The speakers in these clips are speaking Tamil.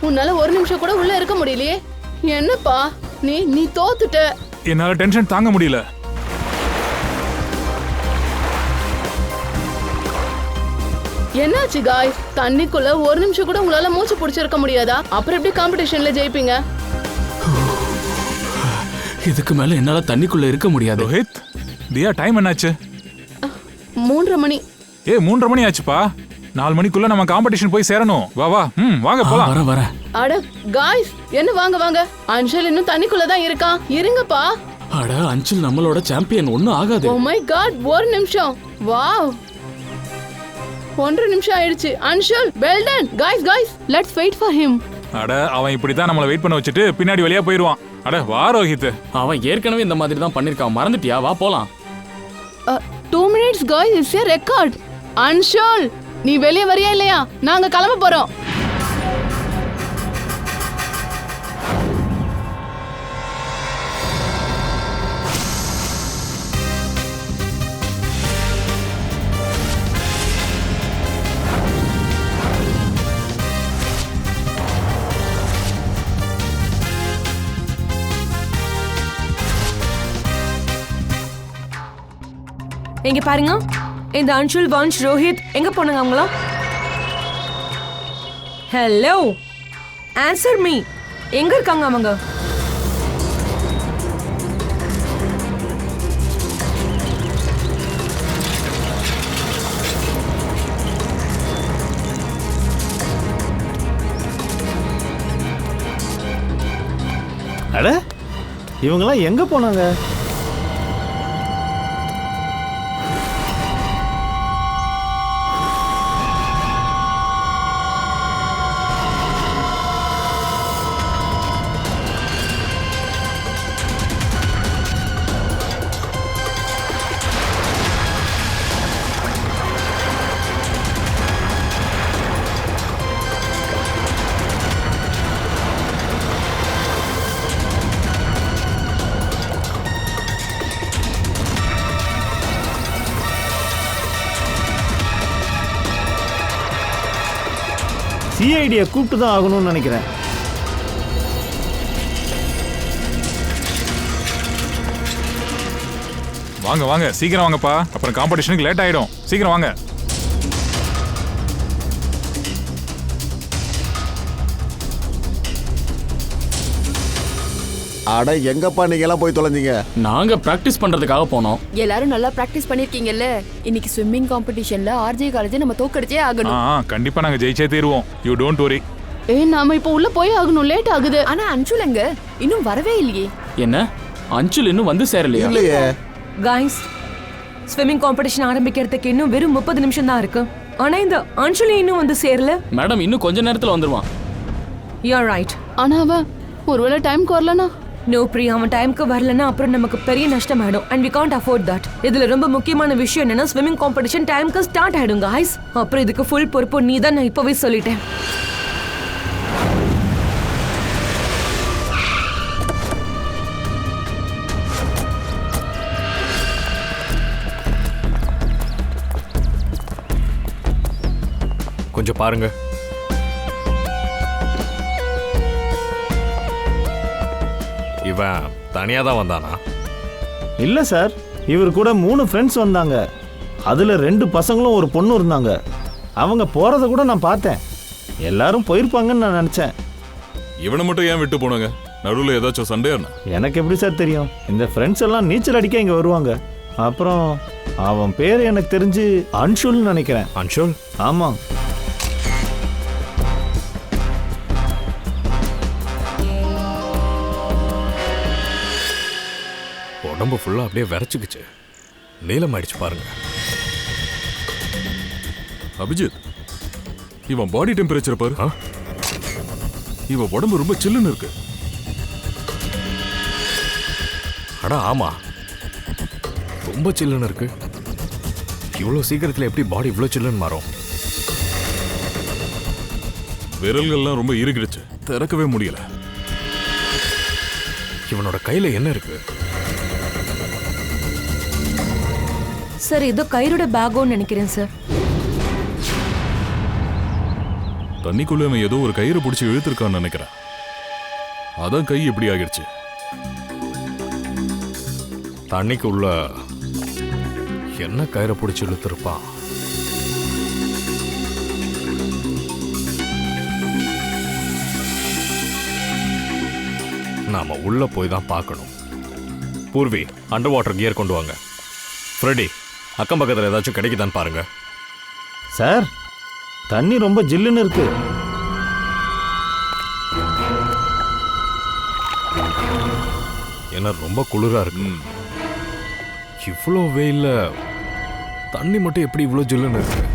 உன்னால ஒரு நிமிஷம் கூட உள்ள இருக்க முடியலையே. என்னப்பா நீ தோத்துட்ட. என்னால டென்ஷன் தாங்க முடியல. என்னாச்சு காய்ஸ்? தண்ணிக்குள்ள ஒரு நிமிஷம் கூட உங்களால மூச்சு பிடிச்சிருக்க முடியாதா? அப்புறம் எப்படி காம்படிஷன்ல ஜெயிப்பீங்க? இதுக்கு மேல என்னால தண்ணிக்குள்ள இருக்க முடியாது. ரோஹித், தியா டைம் என்னாச்சு? 3:30 மணி. 3:30 மணி ஆச்சுப்பா. 4 மணிக்குள்ள நம்ம காம்படிஷன் போய் சேரணும். வா வா, வாங்க போலாம். வர. அட காய்ஸ், என்ன வாங்க. அன்ஷல் இன்னும் தண்ணிக்குள்ள தான் இருக்கான். இருங்கப்பா. அட அன்ஷல் நம்மளோட சாம்பியன், ஒண்ணும் ஆகாது. ஓ மை காட், ஒரு நிமிஷம். வாவ், 1 நிமிஷம் ஆயிடுச்சு. Anshul, well done. Guys, let's wait for him. அட அவன் இப்படித்தான் நம்மள வெயிட் பண்ண வச்சுட்டு பின்னாடி வெளியே போயிடுவான். அட வா ரோஹித். அவன் ஏற்கனவே இந்த மாதிரி தான் பண்ணிருக்கான், மறந்துட்டியா? வா போலாம். 2 minutes guys, it's a record. அன்ஷல், நீ வெளியே வரியா இல்லையா? நாங்க கிளம்ப போறோம். எங்க பாருங்க, இந்த அன்ஷுல், வன்ஷ், ரோஹித் எங்க போனாங்க அவங்களா? Hello, answer me. எங்க இருக்காங்க அவங்க? அட இவங்கெல்லாம் எங்க போனாங்க? சிஐடியை கூப்பிட்டு தான் ஆகணும்னு நினைக்கிறேன். வாங்க சீக்கிரம் வாங்கப்பா, அப்புறம் காம்படிஷனுக்கு லேட் ஆயிடும். சீக்கிரம் வாங்க. அட எங்கப்பா நீங்க எல்லாம் போய் தொலைஞ்சீங்க? நாங்க பிராக்டிஸ் பண்றதுக்காக போனோம். எல்லாரும் நல்லா பிராக்டிஸ் பண்ணிருக்கீங்கல்ல. இன்னைக்கு ஸ்விம்மிங் காம்படிஷன்ல ஆர்ஜே காலேஜ் நம்ம தோக்கடிச்சே ஆகணும். கண்டிப்பா நாங்க ஜெயிச்சே தீருவோம். You don't worry. நாம இப்ப உள்ள போய் ஆகணும், லேட் ஆகுது. ஆனா அன்ஷுல் எங்க? இன்னும் வரவே இல்லையே. என்ன, அன்ஷுல் இன்னும் வந்து சேரலையா? இல்லையே. காய்ஸ், ஸ்விம்மிங் காம்படிஷன் ஆரம்பிக்கிறதுக்கு இன்னும் வெறும் 30 நிமிஷம் தான் இருக்கு. ஆனா இந்த அன்ஷுல் இன்னும் வந்து சேரல. மேடம், இன்னும் கொஞ்ச நேரத்துல வந்துருவான். You are right. ஆனா அவன் ஒருவேளை டைம்க்கு வரலனா? நோ பிரியா, அவன் டைம்க்கு வரலன்னா அப்புறம் நமக்கு பெரிய நஷ்டம் ஆயிடும். And we can't afford that. இதுல ரொம்ப முக்கியமான விஷயம் என்னன்னா, ஸ்விம்மிங் காம்படிஷன் டைம்க்கு ஸ்டார்ட் ஆயிடும் காய்ஸ். அப்புறம் இதுக்கு ஃபுல் பொறுப்பு நீ தான். நான் இப்பவே சொல்லிட்டேன். கொஞ்சம் பாருங்க. இவன் தனியா தான் வந்தானா? இல்ல சார், இவர் கூட 3 ஃப்ரெண்ட்ஸ் வந்தாங்க. அதுல 2 பசங்களும் ஒரு பொண்ணு இருந்தாங்க. அவங்க போறத கூட நான் பார்த்தேன். எல்லாரும் போயிருப்பாங்கன்னு நான் நினைச்சேன். இவனை மட்டும் ஏன் விட்டு போனாங்க? நடுவில் ஏதாச்சும் சண்டே? எனக்கு எப்படி சார் தெரியும்? இந்த ஃப்ரெண்ட்ஸ் எல்லாம் நீச்சல் அடிக்க இங்க வருவாங்க. அப்புறம் அவன் பேர் எனக்கு தெரிஞ்சு அன்ஷுல்னு நினைக்கிறேன். அன்ஷுல்? ஆமா. உடம்பு ஃபுல்லா அப்படியே விரைச்சுக்குச்சு. நீளம் ஆயிடுச்சு பாருங்க. அபிஜித், இவன் பாடி டெம்பரேச்சர் பாரு. இவன் உடம்பு ரொம்ப சில்லுன்னு இருக்கு. அடா ஆமா, ரொம்ப சில்லுன்னு இருக்கு. இவ்வளவு சீக்கிரத்துல எப்படி பாடி இவ்வளவு சில்லுன்னு மாறும்? விரல்கள்லாம் ரொம்ப இறுகிடுச்சு, திறக்கவே முடியல. இவனோட கையில என்ன இருக்கு? சார், ஏதோ கயிறோட பேக்கோன்னு நினைக்கிறேன் சார். தண்ணிக்குள்ள இவன் ஏதோ ஒரு கயிறு பிடிச்சி இழுத்துருக்கான்னு நினைக்கிறேன். அதான் கை எப்படி ஆகிடுச்சு. தண்ணிக்குள்ள என்ன கயிறை பிடிச்சி இழுத்துருப்பான்? நாம உள்ள போய் தான் பார்க்கணும். பூர்வி, அண்டர் வாட்டர் கியர் கொண்டு வாங்க. ஃப்ரெடி, அக்கம் பக்கத்தில் ஏதாச்சும் கிடைக்குதான்னு பாருங்க. சார், தண்ணி ரொம்ப ஜில்லுன்னு இருக்கு. ஏன்னா ரொம்ப குளிரா இருக்கு. இவ்வளோ வெயில்ல தண்ணி மட்டும் எப்படி இவ்வளோ ஜில்லுன்னு இருக்கு?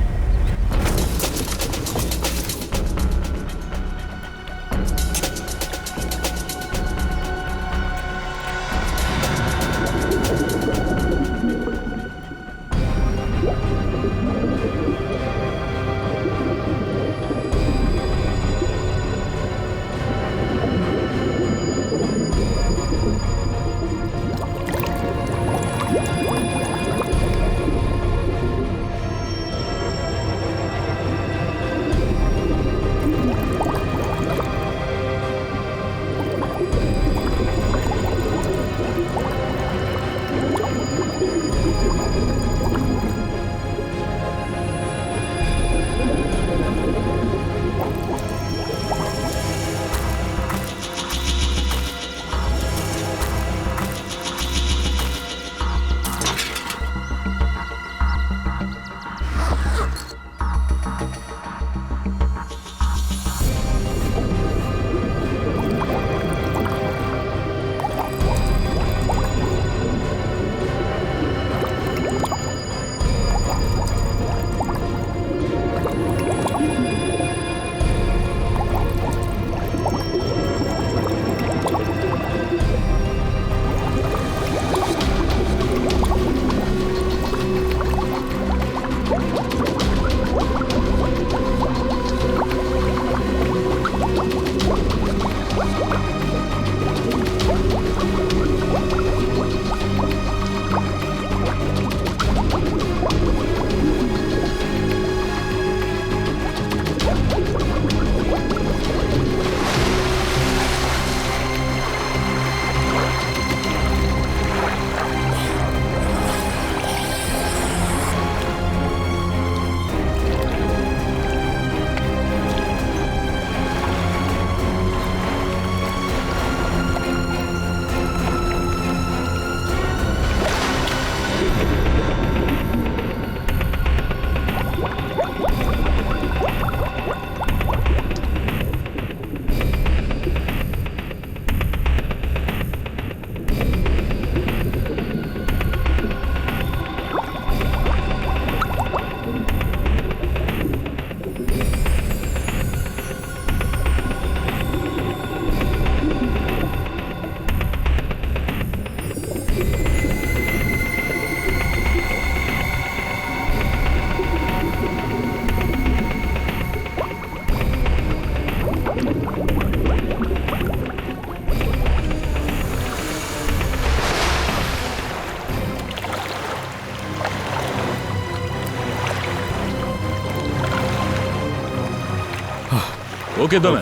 ஓகே தானே?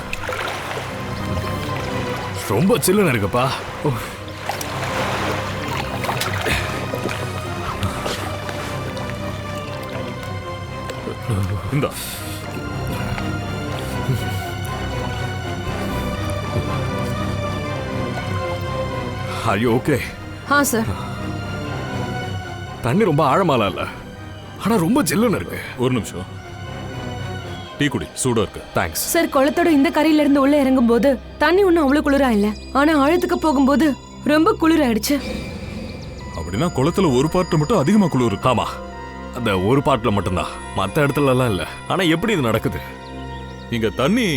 ரொம்ப சில்லுன்னு இருக்குப்பா. இந்தா. Are you okay? சார். தண்ணி ரொம்ப ஆழமாலாம் இல்ல, ஆனா ரொம்ப ஜில்லுன்னு இருக்கு. ஒரு நிமிஷம். டீ குடி, சூடா இருக்கு. தேங்க்ஸ். சார், குளத்தோட இந்த கரையில இருந்து உள்ள இறங்கும் போது தண்ணி ஒன்றும் அவ்வளவு குளிரா இல்ல, ஆனா ஆழத்துக்கு போகும்போது ரொம்ப குளிராயிடுச்சு. அப்படின்னா குளத்துல ஒரு பார்ட் மட்டும் அதிகமா குளிர் இருக்கு. ஆமா, அந்த ஒரு பார்ட்ல மட்டும்தான், மற்ற இடத்துல எல்லாம் இல்ல. ஆனா எப்படி இது நடக்குது? இங்க தண்ணி,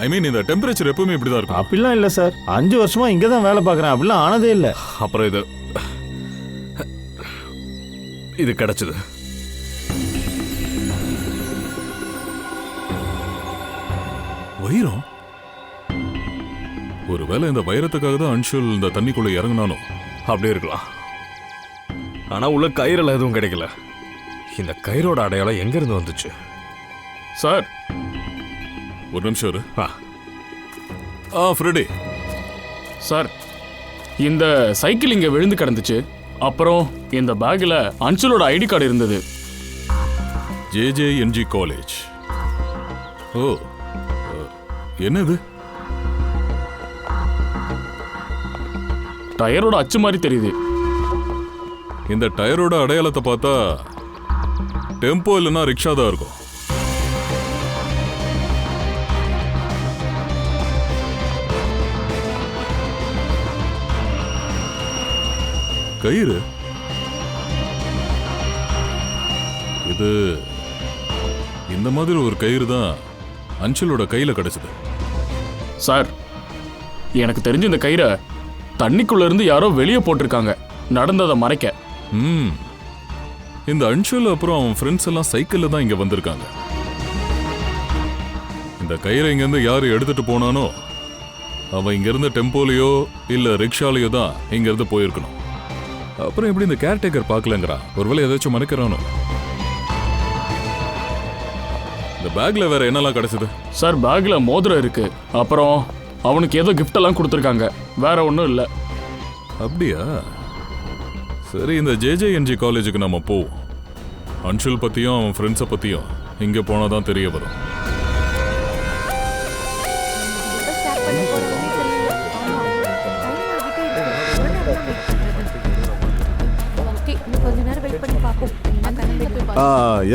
ஐ மீன் இந்த டெம்பரேச்சர் எப்பவுமே இப்படிதான் இருக்கும். அப்படிலாம் இல்லை சார், 5 வருஷமா இங்கே தான் வேலை பார்க்குறேன், அப்படிலாம் ஆனதே இல்லை. அப்புறம் இது கிடைச்சது. வைரம்? ஒருவேளை இந்த வைரத்துக்காக தான் அன்ஷுல் இந்த தண்ணிக்குள்ள இறங்கினானோ? அப்படி இருக்கலாம். ஆனா உள்ள கயிறுல எதுவும் கிடைக்கல. இந்த கயிறோட அடையாளம் எங்க இருந்து வந்துச்சு? சார், ஒரு நிமிஷம் இரு. ஃப்ரெடி. சார் இந்த சைக்கிள் இங்க விழுந்து கிடந்துச்சு. அப்புறம் இந்த பேக்ல அன்சுலோட ஐடி கார்டு இருந்தது. JJNG college. ஓ, என்னது? டயரோட அச்சு மாதிரி தெரியுது. இந்த டயரோட அடையாளத்தை பார்த்தா டெம்போ இல்லைன்னா ரிக்ஷா தான் இருக்கும். கயிறு இது. இந்த மாதிரி ஒரு கயிறு தான் அன்சுலோட கையில கிடைச்சது. சார் எனக்கு தெரிஞ்ச இந்த கயிறை தண்ணிக்குள்ள இருந்து யாரோ வெளியே போட்டிருக்காங்க, நடந்ததை மறைக்க. இந்த அன்சுல் அப்புறம் அவன் ஃப்ரெண்ட்ஸ் எல்லாம் சைக்கிள்ல தான் இங்க வந்திருக்காங்க. இந்த கயிறை இங்கிருந்து யாரு எடுத்துட்டு போனானோ அவன் இங்கிருந்து டெம்போலையோ இல்ல ரிக்ஷாலையோ தான் இங்கிருந்து போயிருக்கணும். அப்புறம் எப்படி இந்த கேர்டேக்கர் பார்க்கலங்கிறா? ஒருவேளை ஏதாச்சும் மறைக்கிறானோ? இந்த பேக்ல வேற என்னெல்லாம் கிடைச்சது? சார் பேக்ல மோதிரம் இருக்கு. அப்புறம் அவனுக்கு ஏதோ கிஃப்ட் எல்லாம் கொடுத்துருக்காங்க, வேற ஒன்றும் இல்லை. அப்படியா? சரி, இந்த JJNG காலேஜுக்கு நம்ம போவோம். அன்சுல் பத்தியும் அவன் ஃப்ரெண்ட்ஸை பத்தியும் இங்க போனாதான் தெரிய வரும்.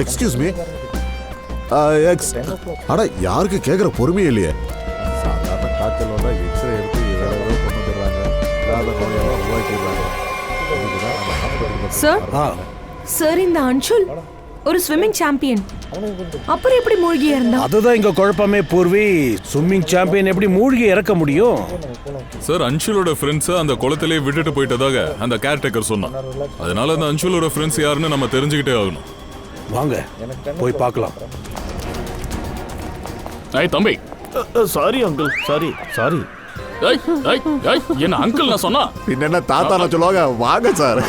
Excuse me. அட, யாருக்கு கேட்குற பொறுமையே இல்லையே. சாதாரண காய்ச்சல் வந்தால் எக்ஸ்ரே எடுத்து ஏதாவது கொண்டு வந்துடுறாங்க. இல்லாத நோயெல்லாம் உருவாக்கிடுறாங்க. சார் இந்த அன்சுல் ஒரு ஸ்விம்மிங் சாம்பியன், அப்புறம் எப்படி மூழ்கி இறந்தா? அதுதான் இங்க குழப்பமே பூர்வி. ஸ்விம்மிங் சாம்பியன் எப்படி மூழ்கி இறக்க முடியும்? சார், அன்சுலோட ஃப்ரெண்ட்ஸை அந்த குளத்திலே விட்டுட்டு போயிட்டதாக அந்த கேர்டேக்கர் சொன்னான். அதனால அந்த அன்சுலோட ஃப்ரெண்ட்ஸ் யாருன்னு நம்ம தெரிஞ்சுக்கிட்டே ஆகணும். வாங்க போய் பார்க்கலாம். ஐய் தம்பி. Sorry uncle, sorry. என்ன அங்கிள் நான் சொன்னா? பின்ன தாத்தா சொல்லுவாங்க. வாங்க சார்.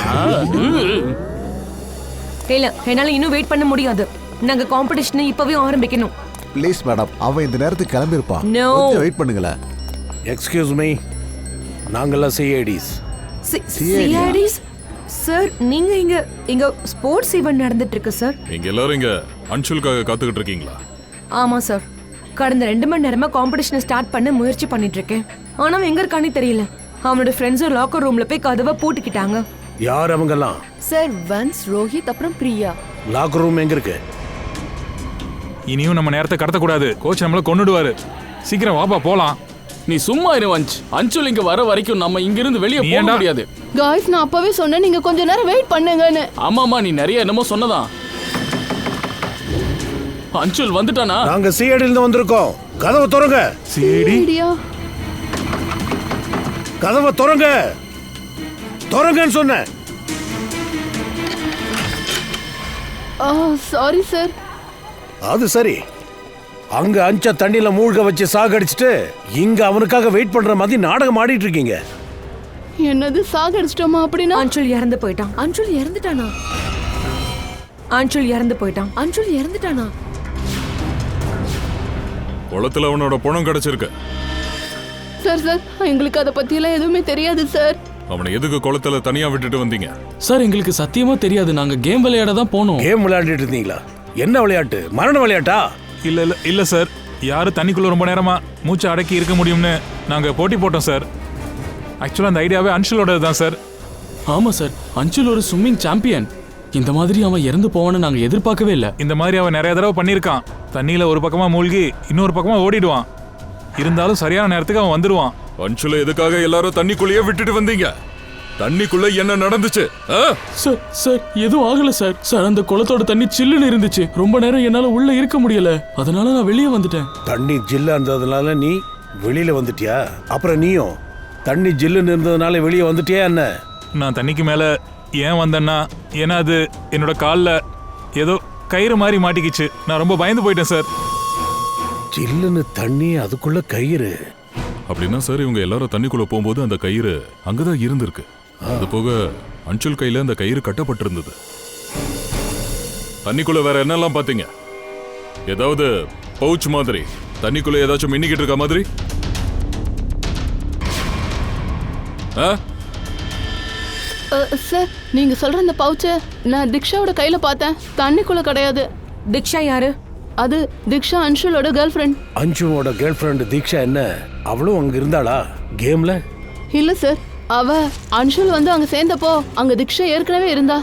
இல்ல, என்னால இன்னும் வெயிட் பண்ண முடியாது. நாங்க காம்படிஷனை இப்பவே ஆரம்பிக்கணும். ப்ளீஸ் மேடம், அவன் இந்த நேரத்துக்கு கிளம்பியிருப்பான். No. கொஞ்சம் வெயிட் பண்ணுங்களேன். எக்ஸ்கியூஸ் மீ, நாங்கெல்லாம் CIDs. CIDs? சார் நீங்க இங்க ஸ்போர்ட்ஸ் ஈவென்ட் நடந்துட்டு இருக்கு சார். நீங்க எல்லாரும் இங்க அன்சுலுக்காக காத்துக்கிட்டு இருக்கீங்களா? ஆமா சார், கடந்த 2 மணி நேரமா காம்படிஷனை ஸ்டார்ட் பண்ண முயற்சி பண்ணிட்டு இருக்கேன். ஆனா அவன் எங்க இருக்கானே தெரியல. அவனோட ஃப்ரெண்ட்ஸ் லாக்கர் ரூம்ல போய் கதவை பூட்டிக்கிட்டாங்க. யார் அவங்கெல்லாம்? சார் வன்ஸ், ரோஹித், அப்புறம் பிரியா. லாக்கர் ரூம் எங்க இருக்கு? இனியும் நம்ம நேரத்தை கடத்தக்கூடாது. கோச் நம்மள கொன்னுடுவாரு. சீக்கிரம் வாப்பா போலாம். நீ சும்மா இரு வஞ்ச். அன்சுல் இங்க வர வரைக்கும் நம்ம இங்க இருந்து வெளியே போக முடியாது. காய்ஸ், நான் அப்பவே சொன்னேன் நீங்க கொஞ்ச நேரம் வெயிட் பண்ணுங்கன்னு. ஆமாமா, நீ நிறைய என்னமோ சொன்னதான். அன்சுல் வந்துட்டானா? நாங்க CID இருந்து வந்திருக்கோம். கதவை திறங்க. சரிடியா. கதவை திறங்க. திறங்கன்னு சொன்னேன். Sorry sir. அது சரி, அங்க அஞ்ச தண்ணியில மூழ்க வச்சு சாகடிச்சிட்டு இங்க அவனுக்காக வெயிட் பண்ற மாதிரி நாடகம் ஆடிட்டு இருக்கீங்க. என்னது சாகடிச்சிட்டோமா? அப்படின்னா அன்சுல் இறந்து போயிட்டான். அன்சுல் இறந்துட்டானா? அன்சுல் இறந்து போயிட்டான். அன்சுல் இறந்துட்டானா? குளத்துல அவனோட பணம் கிடைச்சிருக்கு. சார் எங்களுக்கு அதை பத்தியெல்லாம் எதுவுமே தெரியாது சார். அவனை எதுக்கு குளத்துல தனியா விட்டுட்டு வந்தீங்க? சார் எங்களுக்கு சத்தியமா தெரியாது. நாங்க கேம் விளையாட தான் போனோம். கேம் விளையாடிட்டு இருந்தீங்களா? என்ன விளையாட்டு? மரண விளையாட்டா? இல்ல சார், யாரு தண்ணிக்குள்ள ரொம்ப நேரமா மூச்சை அடக்கி இருக்க முடியும்னு நாங்க போட்டி போட்டோம் சார். ஆக்சுவலா அந்த ஐடியாவே அன்சுலோட தான் சார். ஆமா சார், அன்சுல் ஒரு ஸ்விம்மிங் சாம்பியன். இந்த மாதிரி அவன் இறந்து போவான்னு நாங்க எதிர்பார்க்கவே இல்லை. இந்த மாதிரி அவன் நிறைய தடவை பண்ணியிருக்கான். தண்ணியில ஒரு பக்கமா மூழ்கி இன்னொரு பக்கமா ஓடிடுவான். இருந்தாலும் சரியான நேரத்துக்கு அவன் வந்துடுவான். அன்சுல எதுக்காக எல்லாரும் தண்ணிக்குள்ளேயே விட்டுட்டு வந்தீங்க? தண்ணிக்குள்ள என்ன நடந்துச்சு? சார் எதுவும் ஆகல சார். சார் அந்த குளத்தோட தண்ணி சில்லுன்னு இருந்துச்சு. ரொம்ப நேரம் என்னால உள்ள இருக்க முடியல. அதனால நான் வெளியே வந்துட்டேன். தண்ணி ஜில்லா இருந்ததுனால நீ வெளியில வந்துட்டியா? அப்புறம் நீயும் தண்ணி ஜில்லுன்னு இருந்ததுனால வெளியே வந்துட்டியா என்ன? நான் தண்ணிக்கு மேல ஏன் வந்தேன்னா, ஏன்னா அது என்னோட காலில் ஏதோ கயிறு மாதிரி மாட்டிக்கிச்சு. நான் ரொம்ப பயந்து போயிட்டேன் சார். ஜில்லுன்னு தண்ணி, அதுக்குள்ள கயிறு. அப்படின்னா சார், இவங்க எல்லாரும் தண்ணிக்குள்ள போகும்போது அந்த கயிறு அங்கதான் இருந்திருக்கு. அது போக அன்சுல் கையில அந்த கயிறு கட்டப்பட்டிருந்தது. தண்ணிக்குள்ள வேற என்னெல்லாம் பாத்தீங்க? ஏதாவது பவுச் மாதிரி தண்ணிக்குள்ள ஏதாச்சும் மின்னிக்கிட்டு இருக்க மாதிரி? சார் நீங்க சொல்ற அந்த பவுச்சை நான் திக்ஷாவோட கையில பார்த்தேன். தண்ணிக்குள்ள கிடையாது. திக்ஷா யாரு? அது திக்ஷா அன்ஷுலோட கேர்ள் ஃப்ரெண்ட். அஞ்சுவோட கேர்ள் ஃப்ரெண்ட் தீக்ஷா என்ன அவளும் அங்க இருந்தாளா கேம்ல? இல்ல சார், அவ அன்ஷுல் வந்து அங்க சேர்ந்தப்போ அங்க திக்ஷா ஏற்கனவே இருந்தா.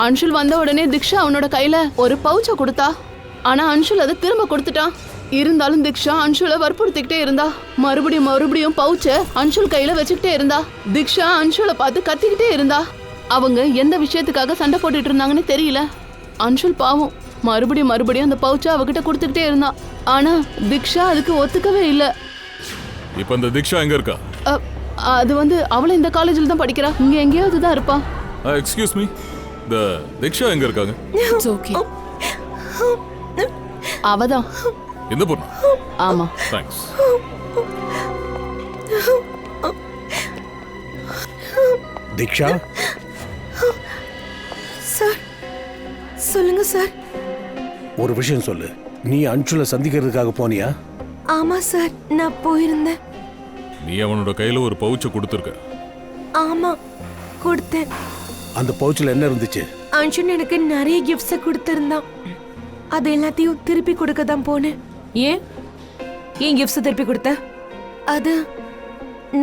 அன்ஷுல் வந்த உடனே திக்ஷா அவனோட கையில ஒரு பவுச்சை கொடுத்தா. ஆனா அன்ஷுல் அதை திரும்ப கொடுத்துட்டான். இருந்தாலும் திக்ஷா அன்ஷுலை வற்புறுத்திக்கிட்டே இருந்தா. மறுபடியும் பவுச்சை அன்ஷுல் கையில வச்சுக்கிட்டே இருந்தா. திக்ஷா அன்ஷுலை பார்த்து கத்திக்கிட்டே இருந்தா. அவங்க எந்த விஷயத்துக்காக சண்டை போட்டுட்டு இருந்தாங்கன்னு தெரியல. அன்ஷுல் பாவம் மறுபடியும் அந்த பவுச்சை அவகிட்ட கொடுத்துக்கிட்டே இருந்தான். ஆனா திக்ஷா அதுக்கு ஒத்துக்கவே இல்லை. இப்ப இந்த திக்ஷா எங்க இருக்கா? அது வந்து அவளும் இந்த காலேஜில் தான் படிக்கிறா. இங்க எங்கேயாவது தான் இருப்பா. எக்ஸ்கியூஸ் மீ, இந்த திக்ஷா எங்க இருக்காங்க? It's okay. அவதான் இந்த பொண்ணு? ஆமா. தேங்க்ஸ். தீக்ஷா சார் சொல்லுங்க சார். ஒரு விஷயம் சொல்லு, நீ அன்சுல சந்திக்கிறதுக்காக போனியா? ஆமா சார், நான் போயிருந்தேன். நீ அவனோட கையில ஒரு பவுச்சை கொடுத்துருக்க. ஆமா கொடுத்தேன். அந்த பவுச்சில் என்ன இருந்துச்சு? அன்ஷன் எனக்கு நிறைய கிஃப்ட்ஸை கொடுத்திருந்தான். அது எல்லாத்தையும் திருப்பி கொடுக்க தான் போனேன். ஏன் கிஃப்ட்ஸை திருப்பி கொடுத்த? அது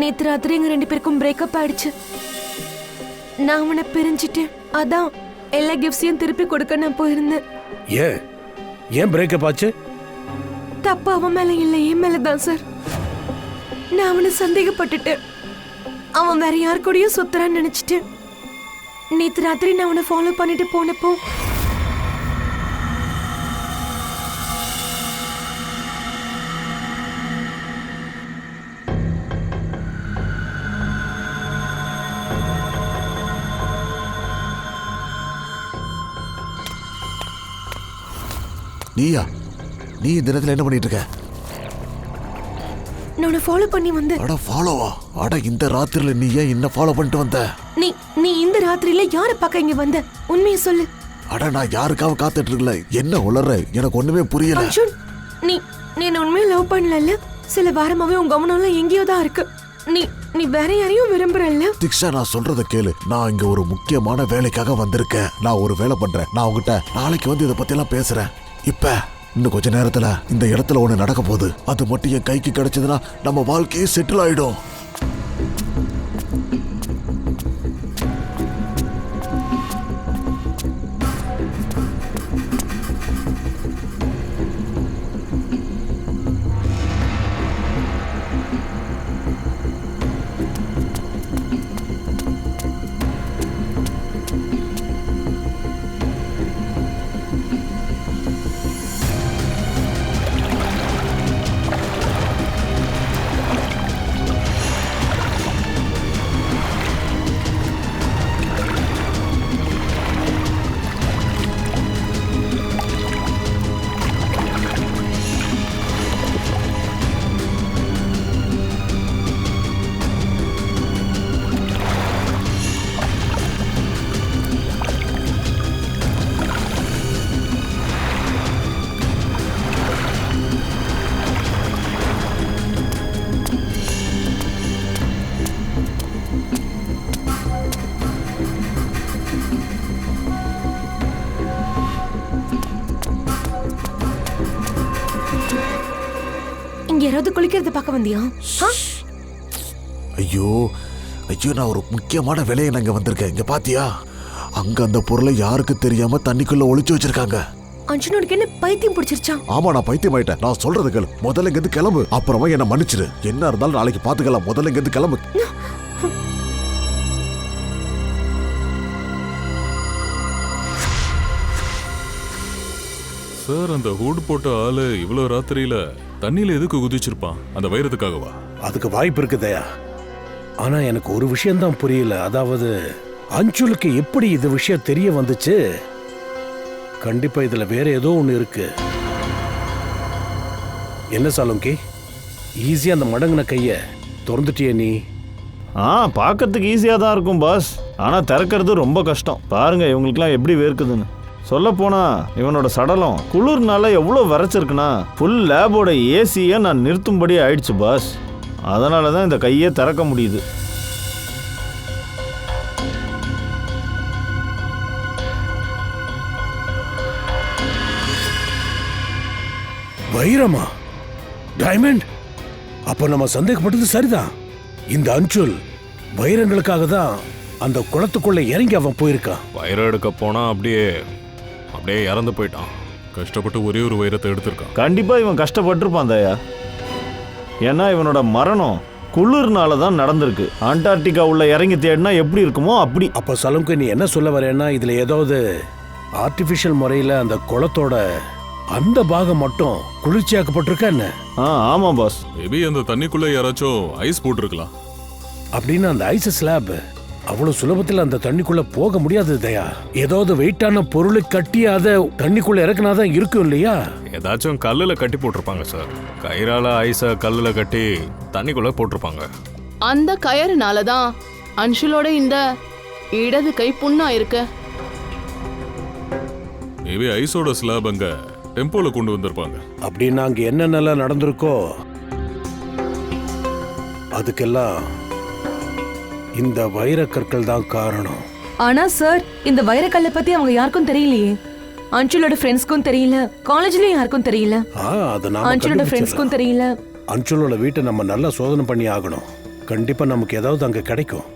நேற்று ராத்திரி எங்க 2 பேருக்கும் பிரேக்கப் ஆயிடுச்சு. நான் அவனை பிரிஞ்சிட்டேன். அதான் எல்லா கிஃப்ட்ஸையும் திருப்பி கொடுக்க நான் போயிருந்தேன். ஏன் பிரேக்கப் ஆச்சு? தப்பு அவன் மேல இல்லை, என் மேலதான் சார். நான் அவனை சந்தேகப்பட்டுட்டேன். அவன் வேற யார் கூடயும் சுத்துறான்னு நினைச்சிட்டேன். நேற்று ராத்திரி நான் அவனை ஃபாலோ பண்ணிட்டு போனப்போ நீ இந்த நேரத்துல என்ன பண்ணிட்டு இருக்க? நான் ஃபாலோ பண்ணி வந்தேன். அட ஃபாலோவா? அட இந்த ராத்திரில நீ ஏன் என்ன ஃபாலோ பண்ணிட்டு வந்த? நீ இந்த ராத்திரியில யாரை பார்க்க இங்க வந்த? உண்மையை சொல்லு. அட நான் யாருக்காக காத்துட்டு இருக்கல. என்ன உளற? எனக்கு ஒண்ணுமே புரியல. அர்ஜுன், நீ என்ன உண்மையை லவ் பண்ணல. சில வாரமாவே உங்க கவனம்லாம் எங்கேயோ தான் இருக்கு. நீ வேற யாரையும் விரும்புறல்ல? திக்ஷா, நான் சொல்றத கேளு. நான் இங்க ஒரு முக்கியமான வேலைக்காக வந்திருக்கேன். நான் ஒரு வேலை பண்றேன். நான் உங்ககிட்ட நாளைக்கு வந்து இதை பத்தி எல்லாம் பேசுறேன். இப்ப இன்னும் கொஞ்ச நேரத்துல இந்த இடத்துல ஒண்ணு நடக்க போகுது. அது மட்டும் என் கைக்கு கிடைச்சதுன்னா நம்ம வாழ்க்கையே செட்டில் ஆயிடும். யாராவது குளிக்கிறத பார்க்க வந்தியா? ஐயோ நான் ஒரு முக்கியமான வேலையை நாங்க வந்திருக்கேன். இங்க பாத்தியா? அங்க அந்த பொருளை யாருக்கு தெரியாம தண்ணிக்குள்ள ஒளிச்சு வச்சிருக்காங்க. அர்ஜுனுக்கு என்ன பைத்தியம் பிடிச்சிருச்சா? ஆமா, நான் பைத்தியம் ஆயிட்டேன். நான் சொல்றது கேளு. முதல்ல இங்க இருந்து கிளம்பு. அப்புறமா என்ன மன்னிச்சிரு. என்ன இருந்தாலும் நாளைக்கு பாத்துக்கலாம். முதல்ல இங்க இருந்து கிளம்பு. சார், அந்த ஹூட் போட்ட ஆளு இவ்வளவு ராத்திரியில தண்ணியில எதுக்கு குதிச்சிருப்பான்? அந்த வைரத்துக்காகவா? அதுக்கு வாய்ப்பு இருக்கு தயா. ஆனா எனக்கு ஒரு விஷயம்தான் புரியல. அதாவது அஞ்சுலுக்கு எப்படி இது விஷயம் தெரிய வந்துச்சு? கண்டிப்பா இதுல வேற ஏதோ ஒண்ணு இருக்கு. என்ன சாலுங்கி, ஈஸியா அந்த மடங்குன கைய திறந்துட்டியே நீ? பார்க்கறதுக்கு ஈஸியாக தான் இருக்கும் பாஸ். ஆனால் திறக்கிறது ரொம்ப கஷ்டம். பாருங்க இவங்களுக்குலாம் எப்படி வேர்க்குதுன்னு. சொல்லப்போனா இவனோட சடலம் குளிர்னால எவ்வளோ விரைச்சிருக்குன்னா ஃபுல் லேபோட ஏசியை நான் நிறுத்தும்படி ஆயிடுச்சு பாஸ். அதனால தான் இந்த கையை திறக்க முடியுது. வைரமா? டைமண்ட்? அப்ப நம்ம சந்தேகப்பட்டது சரிதான். இந்த அன்சுல் வைரங்களுக்காக தான் அந்த குளத்துக்குள்ள இறங்கி அவன் போயிருக்கான். வைரம் எடுக்க போனா அப்படியே இறந்து போயிட்டான். கஷ்டப்பட்டு ஒரே ஒரு வைரத்தை எடுத்திருக்கான். கண்டிப்பா இவன் கஷ்டப்பட்டிருப்பான் தயா. ஏன்னா இவனோட மரணம் குளிர்னால தான் நடந்திருக்கு. அண்டார்டிகா உள்ள இறங்கி தேடினா எப்படி இருக்குமோ அப்படி. அப்ப சலம்க்கு நீ என்ன சொல்ல வரேன்னா இதுல ஏதாவது ஆர்டிபிஷியல் முறையில அந்த குளத்தோட அந்த பாகம் மட்டும் குளிர்ச்சியாக்கப்பட்டிருக்கா என்ன? ஆமா பாஸ். மேபி அந்த தண்ணிக்குள்ள யாராச்சும் ஐஸ் போட்டிருக்கலாம். அப்படின்னு அந்த ஐஸ் ஸ்லாப் அவ்வளவு சுலபத்தில் அந்த தண்ணிக்குள்ள போக முடியாது தயா. ஏதாவது வெயிட்டான பொருளை கட்டி அதை தண்ணிக்குள்ள இறக்குனாதான் இருக்கும் இல்லையா? ஏதாச்சும் கல்லுல கட்டி போட்டிருப்பாங்க சார். கயிறால ஐஸை கல்லுல கட்டி தண்ணிக்குள்ள போட்டிருப்பாங்க. அந்த கயறுனால தான் அன்ஷுலோட இந்த இடது கை புண்ணா இருக்கு. மேபி ஐஸோட ஸ்லாப் அங்க டெம்போல கொண்டு வந்திருப்பாங்க. அப்படின்னா அங்க என்னென்னலாம் நடந்திருக்கோ அதுக்கெல்லாம் இந்த வைரக்கற்கள் தான் காரணம். ஆனா சார், இந்த வைரக்கல்லை பத்தி அவங்க யாருக்கும் தெரியலையே. அன்சுலோட ஃப்ரெண்ட்ஸ்க்கும் தெரியல, காலேஜ்லயும் யாருக்கும் தெரியல. அன்சுலோட ஃப்ரெண்ட்ஸ்க்கும் தெரியல. அன்சுலோட வீட்டை நம்ம நல்லா சோதனை பண்ணி ஆகணும். கண்டிப்பா நமக்கு ஏதாவது அங்க கிடைக்கும்.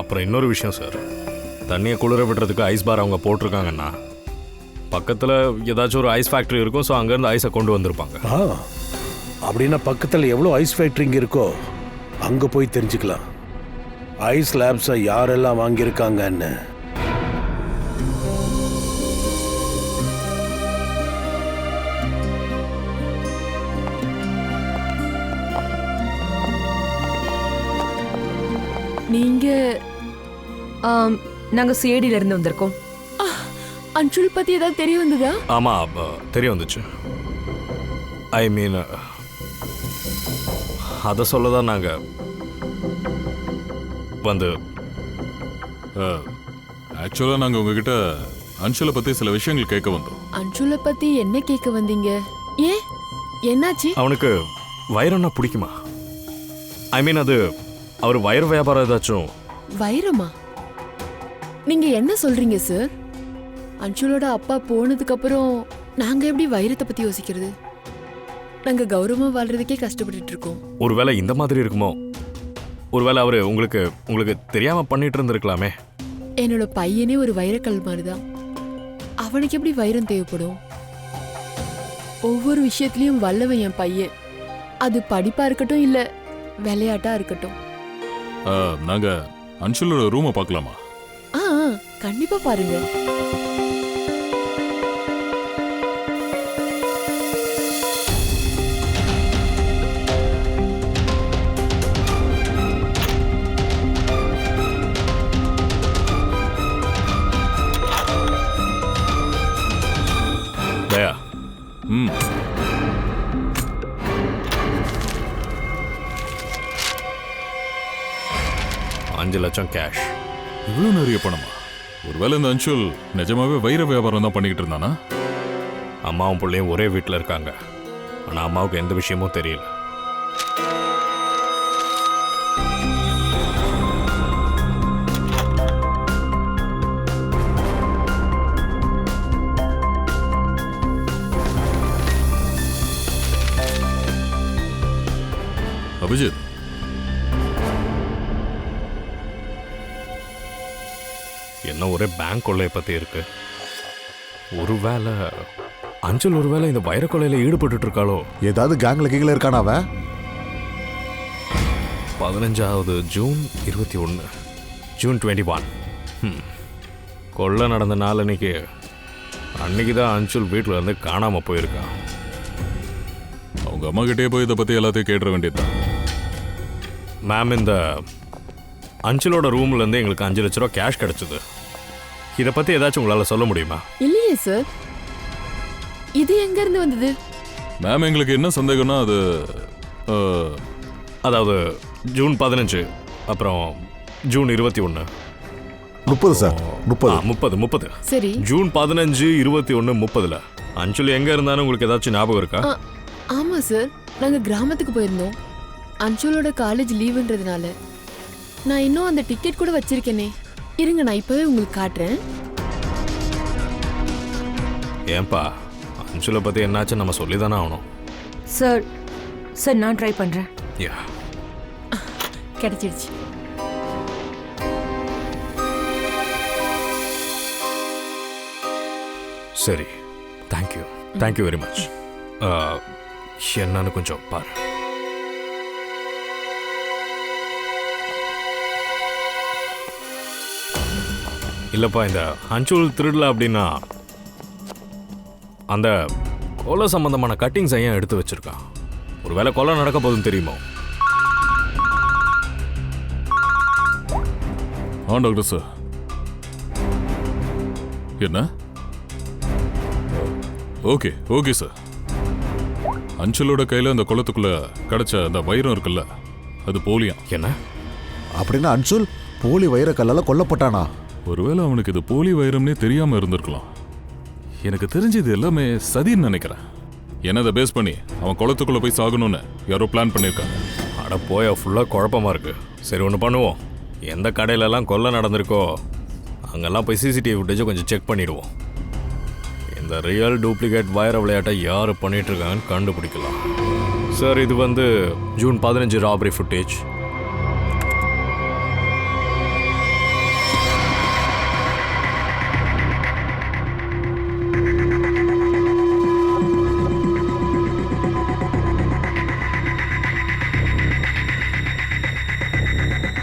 அப்புறம் இன்னொரு விஷயம் சார், தண்ணியை குளிர விடுறதுக்கு ஐஸ் பார் அவங்க போட்டிருக்காங்கன்னா பக்கத்துல ஏதாச்சும் ஒரு ஐஸ் ஃபேக்டரி இருக்கும். ஸோ அங்கேருந்து ஐஸை கொண்டு வந்திருப்பாங்க. அப்படின்னா பக்கத்தில் எவ்வளோ ஐஸ் ஃபேக்டரிங்க இருக்கோ அங்கே போய் தெரிஞ்சுக்கலாம் ஐஸ் லேப்ஸை யாரெல்லாம் வாங்கியிருக்காங்கன்னு. நீங்க நாங்க சிஐடில இருந்து வந்திருக்கோம். அன்சுல் பத்தி ஏதாவது தெரிய வந்ததா? ஆமா, தெரிய வந்துச்சு. ஐ மீன் அதை சொல்லதான் நாங்க வந்து ஆக்சுவலா நாங்க உங்ககிட்ட அன்சுலை பத்தி சில விஷயங்கள் கேட்க வந்தோம். அன்சுலை பத்தி என்ன கேட்க வந்தீங்க? ஏன், என்னாச்சு? அவனுக்கு வைரம்னா பிடிக்குமா? ஐ மீன் அது அவர் வைர வியாபாரம் ஏதாச்சும். வைரமா? நீங்க என்ன சொல்றீங்க சார்? அன்சுலோட அப்பா போனதுக்கு அப்புறம் நாங்க எப்படி வைரத்தை பத்தி யோசிக்கிறது? நாங்க கௌரவமா வாழ்றதுக்கே கஷ்டப்பட்டு இருக்கோம். ஒருவேளை இந்த மாதிரி இருக்குமோ? ஒருவேளை அவரு உங்களுக்கு தெரியாம பண்ணிட்டு இருந்திருக்கலாமே. என்னோட பையனே ஒரு வைரக்கல் மாதிரிதான். அவனுக்கு எப்படி வைரம் தேவைப்படும்? ஒவ்வொரு விஷயத்திலயும் வல்லவன் என் பையன். அது படிப்பா இருக்கட்டும் இல்ல விளையாட்டா இருக்கட்டும். நாங்க அன்சுலோட ரூமை பார்க்கலாமா? கண்டிப்பா பாருங்க. தயா, 5 லட்சம் கேஷ். இவ்வளவு நிறைய பணமா? ஒருவேளை இந்த அன்சுல் நிஜமாவே வைர வியாபாரம் தான் பண்ணிக்கிட்டு இருந்தானா? அம்மாவும் பிள்ளையும் ஒரே வீட்டில் இருக்காங்க. ஆனா அம்மாவுக்கு எந்த விஷயமும் தெரியல. அபிஜித், என்ன ஒரே பேங்க் கொள்ளையை பத்தி இருக்கு. ஒருவேளை அஞ்சல் இந்த வைர கொள்ளையில ஈடுபட்டு இருக்காளோ? ஏதாவது கேங்ல கீழே இருக்கானா அவன்? 15வது ஜூன் 21, ஜூன் 21. கொள்ளை நடந்த நாள் அன்னைக்கு தான் அன்சுல் வீட்டில் இருந்து காணாம போயிருக்கான். அவங்க அம்மா கிட்டே போய் இதை பத்தி எல்லாத்தையும் கேட்டுற வேண்டியதுதான். மேம், இந்த அன்சுலோட ரூம்ல இருந்து எங்களுக்கு 5 லட்ச ரூபா கேஷ் கிடைச்சது. இதை பத்தி ஏதாச்சும் உங்களால சொல்ல முடியுமா? இல்லையே சார், இது எங்க இருந்து வந்தது? மேம், எங்களுக்கு என்ன சந்தேகம்னா அது அதாவது ஜூன் 15 அப்புறம் ஜூன் 21 30 சார் 30. 30. சரி. ஜூன் 15, 21, 30ல அன்சுல் எங்க இருந்தாலும் உங்களுக்கு ஏதாச்சும் ஞாபகம் இருக்கா? ஆமா சார், நாங்க கிராமத்துக்கு போயிருந்தோம். அன்சுலோட காலேஜ் லீவுன்றதுனால நான் இன்னும் அந்த டிக்கெட் கூட வச்சிருக்கேனே. இருங்க, நான் இப்பவே உங்களுக்கு காட்டுறேன். ஏன்பா, அன்சுலை பத்தி என்னாச்சு நம்ம சொல்லி தானே ஆகணும். சார் சார் நான் ட்ரை பண்றேன். யா, கிடைச்சிடுச்சு. சரி, தேங்க்யூ வெரி மச். என்னன்னு கொஞ்சம் பாரு. இல்லப்பா, இந்த அன்சுல் திருடல அப்படின்னா அந்த கொலை சம்பந்தமான கட்டிங்ஸ் ஏன் எடுத்து வச்சிருக்கான்? ஒருவேளை கொலை நடக்க போதுன்னு தெரியுமோ? Doctor sir. என்ன? Okay sir. அன்சுலோட கையில அந்த குளத்துக்குள்ள கிடைச்ச அந்த வைரம் இருக்குல்ல, அது போலியா? என்ன? அப்படின்னா அன்சுல் போலி வைரக்கல்லால கொல்லப்பட்டானா? ஒருவேளை அவனுக்கு இது போலி வைரம்னே தெரியாம இருந்திருக்கலாம். எனக்கு தெரிஞ்சது எல்லாமே சதின்னு நினைக்கிறேன். என்னதை பேஸ் பண்ணி அவன் குளத்துக்குள்ள போய் சாகணும்னு யாரோ பிளான் பண்ணியிருக்காங்க. அட போயா, ஃபுல்லாக குழப்பமா இருக்கு. சரி, ஒன்று பண்ணுவோம். எந்த கடையிலலாம் கொள்ளை நடந்திருக்கோ அங்கெல்லாம் போய் சிசிடிவி ஃபுட்டேஜை கொஞ்சம் செக் பண்ணிடுவோம். இந்த ரியல் டூப்ளிகேட் வைர விளையாட்டை யார் பண்ணிட்டு இருக்காங்கன்னு கண்டுபிடிக்கலாம். சார், இது ஜூன் 15 ராபரி ஃபுட்டேஜ்.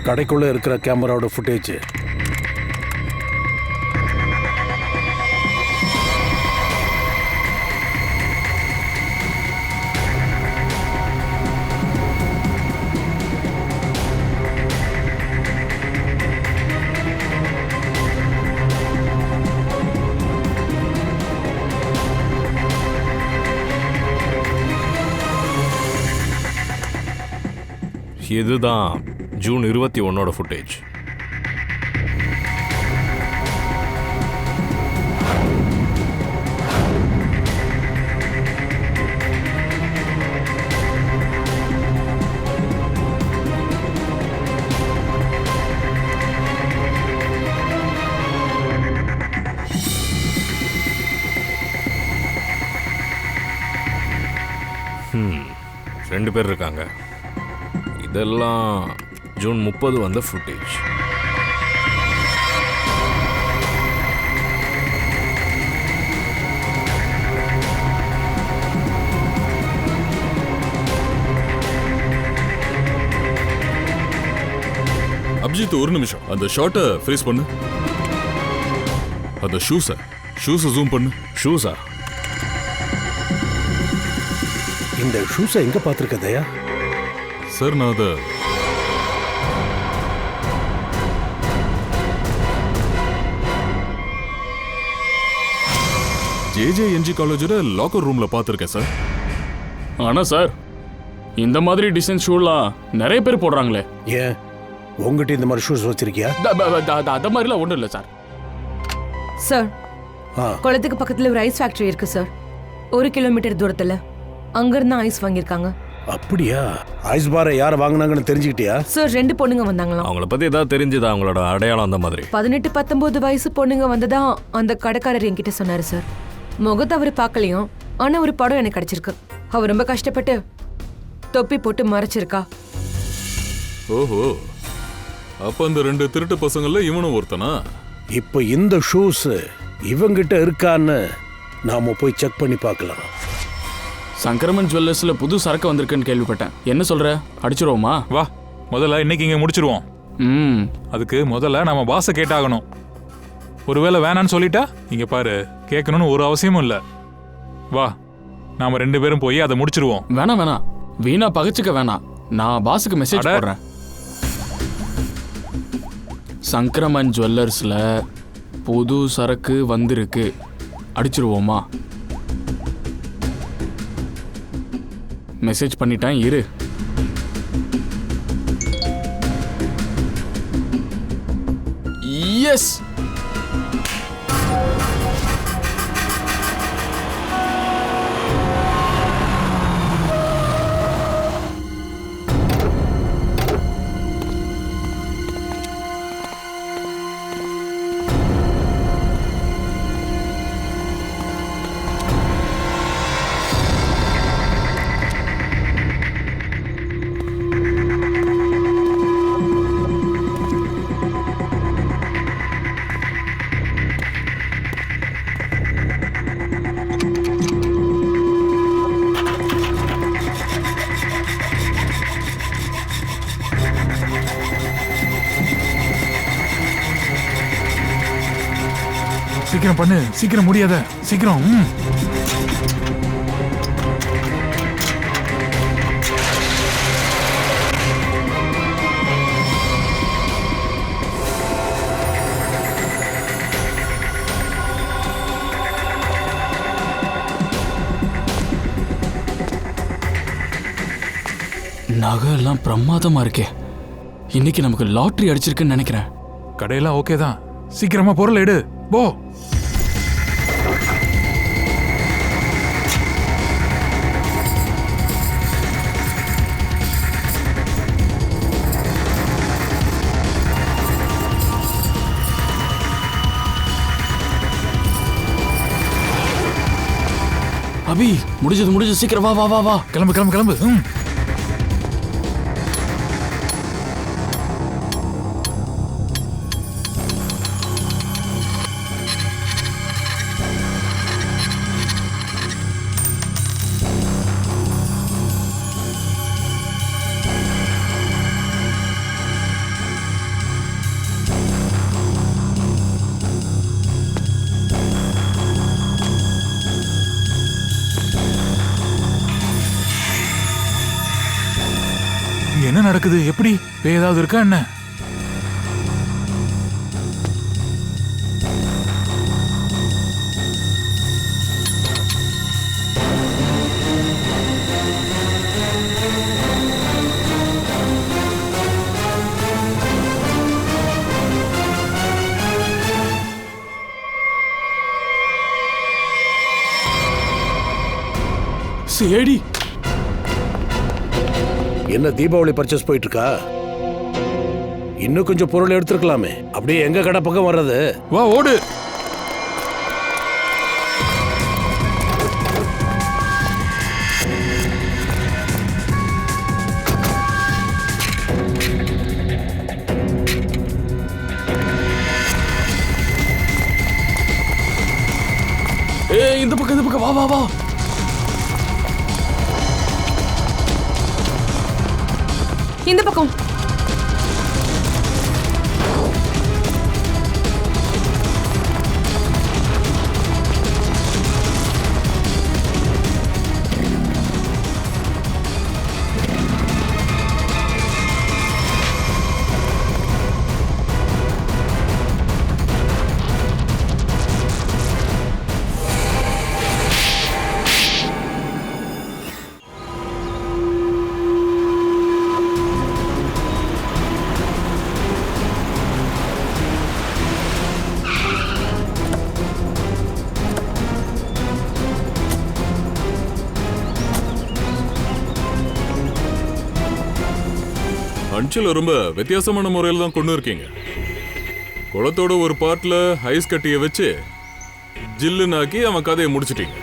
கடைக்குள்ள இருக்கிற கேமராவோட ஃபுட்டேஜ். இதுதான் ஜூன் 21 ஃபுட்டேஜ். ரெண்டு பேர் இருக்காங்க. இதெல்லாம் ஜூன் 30 வந்த ஃபுட்டேஜ். அபிஜித், ஒரு நிமிஷம் அந்த ஷார்ட்டை ஃப்ரீஸ் பண்ணு. அந்த ஷூஸை ஜூம் பண்ணு. ஷூஸா? இந்த ஷூஸை எங்க பார்த்துருக்க தயா? சார், நான் அதை ஜேஜேஎன்ஜி காலேஜோட லாக்கர் ரூம்ல பார்த்துருக்கேன் சார். ஆனா சார், இந்த மாதிரி டிசைன் ஷூலாம் நிறைய பேர் போடுறாங்களே. ஏன் உங்ககிட்ட இந்த மாதிரி ஷூஸ் வச்சிருக்கியா? அத மாதிரிலாம் ஒன்றும் இல்லை சார். சார், குளத்துக்கு பக்கத்துல ஒரு ஐஸ் ஃபேக்டரி இருக்கு சார். 1 கிலோமீட்டர் தூரத்துல. அங்கிருந்து ஐஸ் வாங்கியிருக்காங்க. அப்படியா? ஐஸ் பாரை யாரை வாங்கினாங்கன்னு தெரிஞ்சுக்கிட்டியா? சார், 2 பொண்ணுங்க வந்தாங்களாம். அவங்கள பத்தி ஏதாவது தெரிஞ்சதா? அவங்களோட அடையாளம் அந்த மாதிரி? 18-19 வயசு பொண்ணுங்க வந்ததா அந்த கடைக்காரர் என்கிட்ட சொன்னாரு சார். முகத்தை அவர் பார்க்கலையும், ஆனா ஒரு படம் எனக்கு கிடைச்சிருக்கு. அவர் ரொம்ப கஷ்டப்பட்டு தொப்பி போட்டு மறைச்சிருக்கா. ஓஹோ, அப்ப அந்த 2 திருட்டு பசங்கள்ல இவனும் ஒருத்தனா? இப்போ இந்த ஷூஸ் இவங்கிட்ட இருக்கான்னு நாம போய் செக் பண்ணி பார்க்கலாம். சங்கரமன் ஜுவல்லர்ஸ்ல புது சரக்கு வந்திருக்குன்னு கேள்விப்பட்டேன். என்ன சொல்ற, அடிச்சிருவோமா? வா, முதல்ல இன்னைக்கு இங்க முடிச்சிருவோம். அதுக்கு முதல்ல நம்ம பாஸை கேட்டாகணும். ஒருவேளை வேணான்னு சொல்லிட்டா இங்க பாரு, கேட்கணும்னு ஒரு அவசியமும் இல்ல. வா, நாம 2 பேரும் போய் அதை முடிச்சிருவோம். வேணாம், வீணா பகச்சுக்க வேணாம். நான் பாஸுக்கு மெசேஜ் போடுறேன். சங்கரமன் ஜுவல்லர்ஸ்ல புது சரக்கு வந்திருக்கு, அடிச்சிருவோமா? மெசேஜ் பண்ணிட்டேன், இரு. எஸ். சீக்கிரம் பண்ணு, சீக்கிரம் முடியாத, சீக்கிரம். நகை எல்லாம் பிரமாதமா இருக்கே. இன்னைக்கு நமக்கு லாட்டரி அடிச்சிருக்குன்னு நினைக்கிறேன். கடையெல்லாம் ஓகே தான், சீக்கிரமா பொருள் எடு போ. அபி, முடிஞ்சது, சீக்கிரம் வா வா வா வா. கிளம்பு கிளம்பு கிளம்பு. என்ன நடக்குது? எப்படி ஏதாவது இருக்கா என்ன? சேடி, என்ன தீபாவளி பர்ச்சேஸ் போயிட்டு இருக்கா? இன்னும் கொஞ்சம் பொருள் எடுத்துருக்கலாமே. அப்படியே எங்க கடை பக்கம் வர்றது? வா ஓடு. இந்த பக்கம் வா வா வா. இந்த பக்கம். அன்ஷுல ரொம்ப வித்தியாசமான முறையில் தான் கொண்டு இருக்கீங்க. குளத்தோட ஒரு பார்ட்ல ஐஸ் கட்டியை வச்சு ஜில்லுனாக்கி அவன் கதையை முடிச்சிட்டீங்க.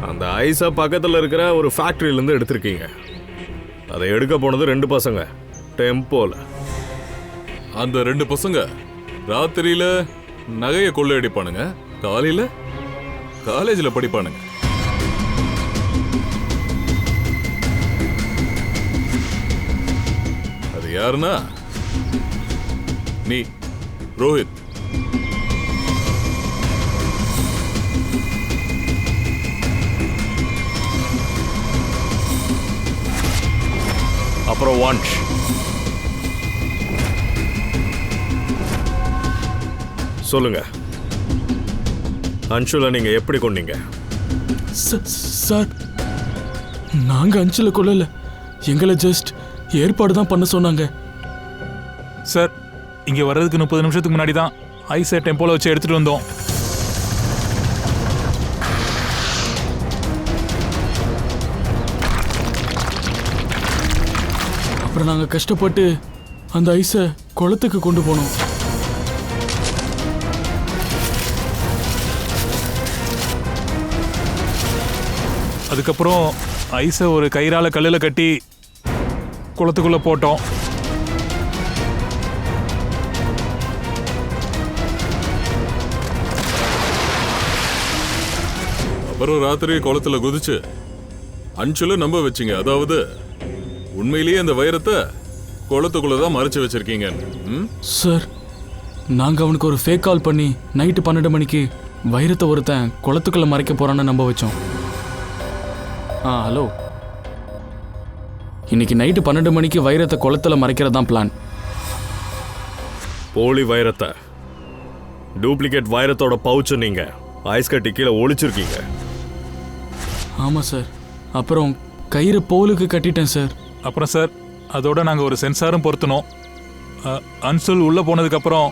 அந்த ஐஸை பக்கத்தில் இருக்கிற ஒரு ஃபேக்டரியிலேருந்து எடுத்திருக்கீங்க. அதை எடுக்க போனது 2 பசங்க டெம்போல. அந்த 2 பசங்க ராத்திரியில நகையை கொள்ளையடிப்பானுங்க, காலையில காலேஜில் படிப்பானுங்க. அது யாருன்னா நீ, ரோஹித். அப்புறம் வான்ஷ். சொல்லுங்க, அன்ஷுல நீங்க எப்படி கொண்டீங்க? சார், நாங்க அன்ஷுல கொல்லல. எங்களை ஜஸ்ட் ஏற்பாடு தான் பண்ண சொன்னாங்க. சார் இங்க வர்றதுக்கு 30 நிமிஷத்துக்கு முன்னாடி தான் ஐஸை டெம்போல வச்சு எடுத்துட்டு வந்தோம். அப்புறம் நாங்கள் கஷ்டப்பட்டு அந்த ஐஸை குளத்துக்கு கொண்டு போனோம். அதுக்கப்புறம் ஐஸை ஒரு கயிறால கல்லில் கட்டி குளத்துக்குள்ள போட்டோம். அப்புறம் ராத்திரி குளத்துல குதிச்சு அன்சுல நம்ப வச்சிங்க. அதாவது உண்மையிலேயே அந்த வைரத்தை குளத்துக்குள்ளதான் மறைச்சு வச்சிருக்கீங்க. சார், நாங்கள் அவனுக்கு ஒரு ஃபேக் கால் பண்ணி நைட்டு 12 மணிக்கு வைரத்தை ஒருத்தன் குளத்துக்குள்ள மறைக்க போறான்னு நம்ப வச்சோம். ஹலோ, இன்னைக்கு நைட்டு 12 மணிக்கு வைரத்தை குளத்துல மறைக்கிறதான் பிளான். போலி வைரத்தை, டூப்ளிகேட் வைரத்தோட பவுச்சு நீங்க ஐஸ் கட்டி கீழே ஒளிச்சிருக்கீங்க. ஆமாம் சார். அப்புறம் கயிறு போலுக்கு கட்டிட்டேன் சார். அப்புறம் சார் அதோட நாங்கள் ஒரு சென்சாரும் பொருத்தினோம். அன்சுல் உள்ளே போனதுக்கப்புறம்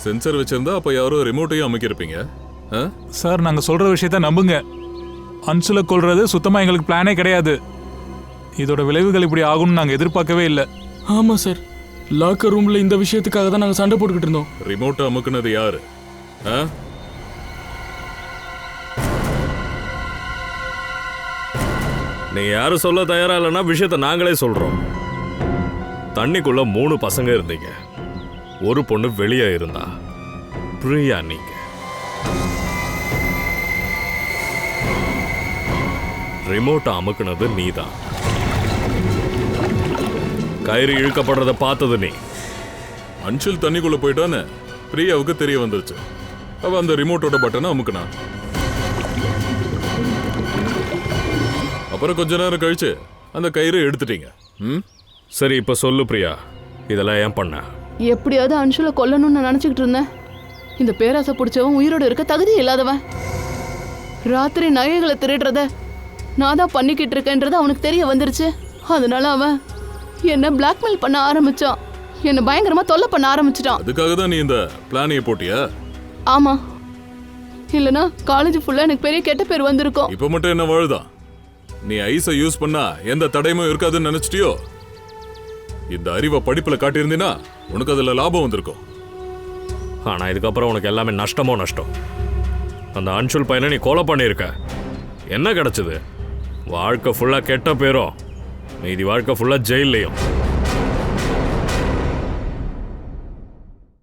சென்சர் வச்சிருந்தா அப்ப யாரோ ரிமோட்டையும் அமைக்கிருப்பீங்க. சார் நாங்கள் சொல்கிற விஷயத்த நம்புங்க. அன்சுலை கொல்றது சுத்தமாக எங்களுக்கு பிளானே கிடையாது. இதோட விளைவுகள் இப்படி ஆகும்னு நாங்கள் எதிர்பார்க்கவே இல்லை. ஆமாம் சார், லாக்கர் ரூமில் இந்த விஷயத்துக்காக தான் நாங்கள் சண்டை போட்டுக்கிட்டு இருந்தோம். ரிமோட்டை அமுக்குனது யாரு? நீ யாரும் சொல்ல தயாரா இல்லைன்னா விஷயத்த நாங்களே சொல்றோம். தண்ணிக்குள்ள 3 பசங்க இருந்தீங்க, ஒரு பொண்ணு வெளியே இருந்தா. பிரியா நீங்க. ரிமோட்டை அமுக்குனது நீதான். கயிறு இழுக்கப்படுறத பார்த்தது நீ. அன்சுல் தண்ணிக்குள்ள போயிட்டான்னு பிரியாவுக்கு தெரிய வந்துருச்சு. அவ அந்த ரிமோட்டோட பட்டனை அமுக்குனா. அப்புறம் கொஞ்ச நேரம் கழிச்சு அந்த கயிறு எடுத்துட்டீங்க. சரி, இப்ப சொல்லு பிரியா, இதெல்லாம் ஏன் பண்ண? எப்படியாவது அன்சுலை கொல்லணும்னு நான் நினச்சிக்கிட்டு இருந்தேன். இந்த பேராசை பிடிச்சவன் உயிரோடு இருக்க தகுதி இல்லாதவன். ராத்திரி நகைகளை திருடுறத நான் தான் பண்ணிக்கிட்டு இருக்கேன்றது அவனுக்கு தெரிய வந்துருச்சு. அதனால அவன் என்னை பிளாக்மெயில் பண்ண ஆரம்பிச்சான். என்னை பயங்கரமா தொல்லை பண்ண ஆரம்பிச்சிட்டான். அதுக்காக தான் நீ இந்த பிளானைய போட்டியா? ஆமா, இல்லைன்னா காலேஜ் ஃபுல்லா எனக்கு பெரிய கெட்ட பேர் வந்திருக்கும். இப்ப மட்டும் என்ன வாழுதான்? நீ ஐஸை யூஸ் பண்ணா எந்த தடையுமே இருக்காதுன்னு நினைச்சிட்டியோ? இந்த அறிவை படிப்புல காட்டியிருந்தீனா உனக்கு அதுல லாபம் வந்திருக்கும். ஆனா இதுக்கப்புறம் உனக்கு எல்லாமே நஷ்டமோ நஷ்டம். அந்த அன்சுல் பையனை நீ கொலை பண்ணியிருக்க. என்ன கிடைச்சது? வாழ்க்கை ஃபுல்லா கெட்ட பேரும், மீதி வாழ்க்கை ஃபுல்லா ஜெயிலையும்.